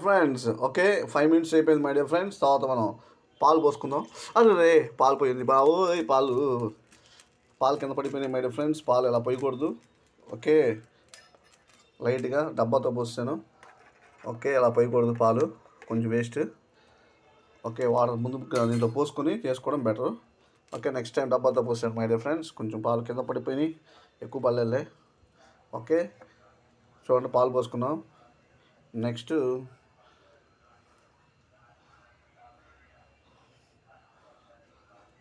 Friends. Okay, 5 minutes అయిపోయింది my dear friends. తర్వాత మనం పాలు పోసుకుందాం. అరే రే, పాలు పోయింది బావోయ్. పాలు కింద పడిపోయినాయి మై డియర్ ఫ్రెండ్స్. పాలు ఎలా పోయకూడదు. ఓకే, లైట్గా డబ్బాతో పోసాను. ఓకే, అలా పోయకూడదు పాలు, కొంచెం వేస్ట్. ఓకే, వాటర్ ముందు దీంట్లో పోసుకొని చేసుకోవడం బెటర్. ఓకే, నెక్స్ట్ టైం డబ్బాతో పోసాను మై డియర్ ఫ్రెండ్స్. కొంచెం పాలు కింద పడిపోయినాయి, ఎక్కువ పల్లెలే. ఓకే, చూడండి పాలు పోసుకున్నాం. నెక్స్ట్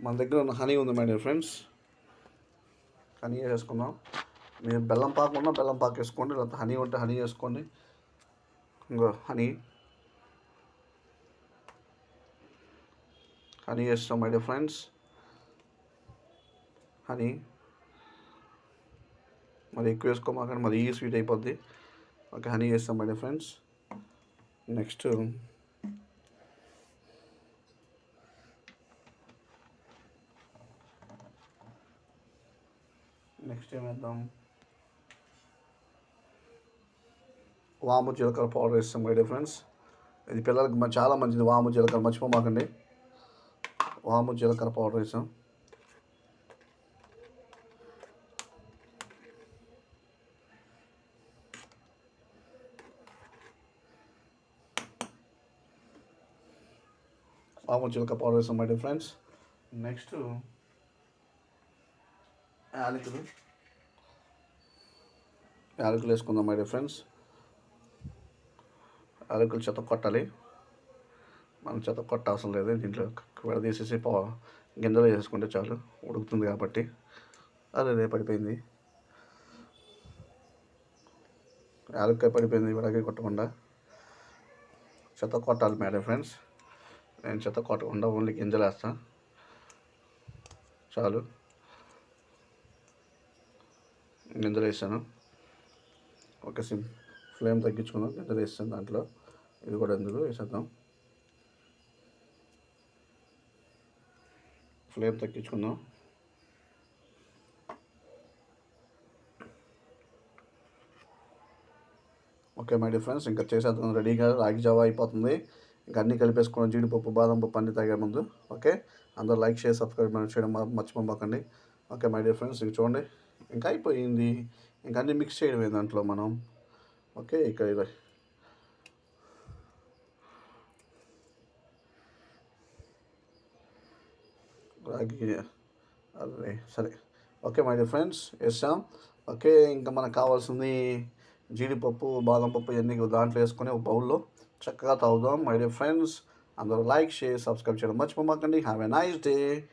మన దగ్గర ఉన్న హనీ ఉంది మై డియర్ ఫ్రెండ్స్. హనీ వేసుకుందాం. మీరు బెల్లం పాకు ఉన్నా బెల్లం పాకు వేసుకోండి, లేకపోతే హనీ ఉంటే హనీ వేసుకోండి. ఇంకో హనీ వేస్తాం మై డియర్ ఫ్రెండ్స్. హనీ మరి ఎక్కువ వేసుకోమాకండి, మరి ఈ స్వీట్ అయిపోద్ది. ఓకే, హనీ వేస్తాం మై డియర్ ఫ్రెండ్స్. నెక్స్ట్ ఏమేద్దాం, వాము జీలకర్ర పౌడర్ వేస్తాం మై డియర్ ఫ్రెండ్స్. ఇది పిల్లలకి చాలా మంచిది, వాము జీలకర్ర మర్చిపోమాకండి. వాము జీలకర్ర పౌడర్ వేసాం. వాము జీలకర్ర పౌడర్ వేసాం మై డియర్ ఫ్రెండ్స్. నెక్స్ట్ యాలకులు వేసుకుందాం మై డియర్ ఫ్రెండ్స్. యాలకులు చెత్త కొట్టాలి. మనం చెత్త కొట్ట అవసరం లేదు, దీంట్లో విడదీసేసి గింజలు వేసుకుంటే చాలు, ఉడుకుతుంది కాబట్టి. అదే పడిపోయింది, యాలక్కాయ పడిపోయింది. విడగా కొట్టకుండా చెత్త కొట్టాలి మై డియర్ ఫ్రెండ్స్. నేను చెత్త కొట్టకుండా ఓన్లీ గింజలు వేస్తాను చాలు. గింజలు వేసాను. ఓకే, ఫ్లేమ్ తగ్గించుకుందాం. గింజలు వేస్తాను దాంట్లో. ఇది కూడా ఎందుకు వేసేద్దాం. ఫ్లేమ్ తగ్గించుకుందాం. ఓకే మై డియర్ ఫ్రెండ్స్, ఇంకా చేసేద్దాం. రెడీగా రాగి జావా అయిపోతుంది. ఇంకా అన్నీ కలిపేసుకున్నాం, జీడిపప్పు బాదం పప్పు అన్నీ తాగే ముందు. ఓకే, అందరూ లైక్ షేర్ సబ్స్క్రైబ్ చేయడం మర్చిపోకండి. ఓకే మై డియర్ ఫ్రెండ్స్, ఇక చూడండి ఇంకా అయిపోయింది. ఇంకా అన్నీ మిక్స్ చేయడమే దాంట్లో మనం. ఓకే, ఇక్కడ రాగి అదే సరే. ఓకే మై డియర్ ఫ్రెండ్స్, వేసాం. ఓకే, ఇంకా మనకు కావాల్సింది జీడిపప్పు బాదం పప్పు ఇవన్నీ దాంట్లో వేసుకొని ఒక బౌల్లో చక్కగా తాగుదాం మై డియర్ ఫ్రెండ్స్. అందరూ లైక్ షేర్ సబ్స్క్రైబ్ చేయడం మర్చిపోమాకండి. Have a nice day.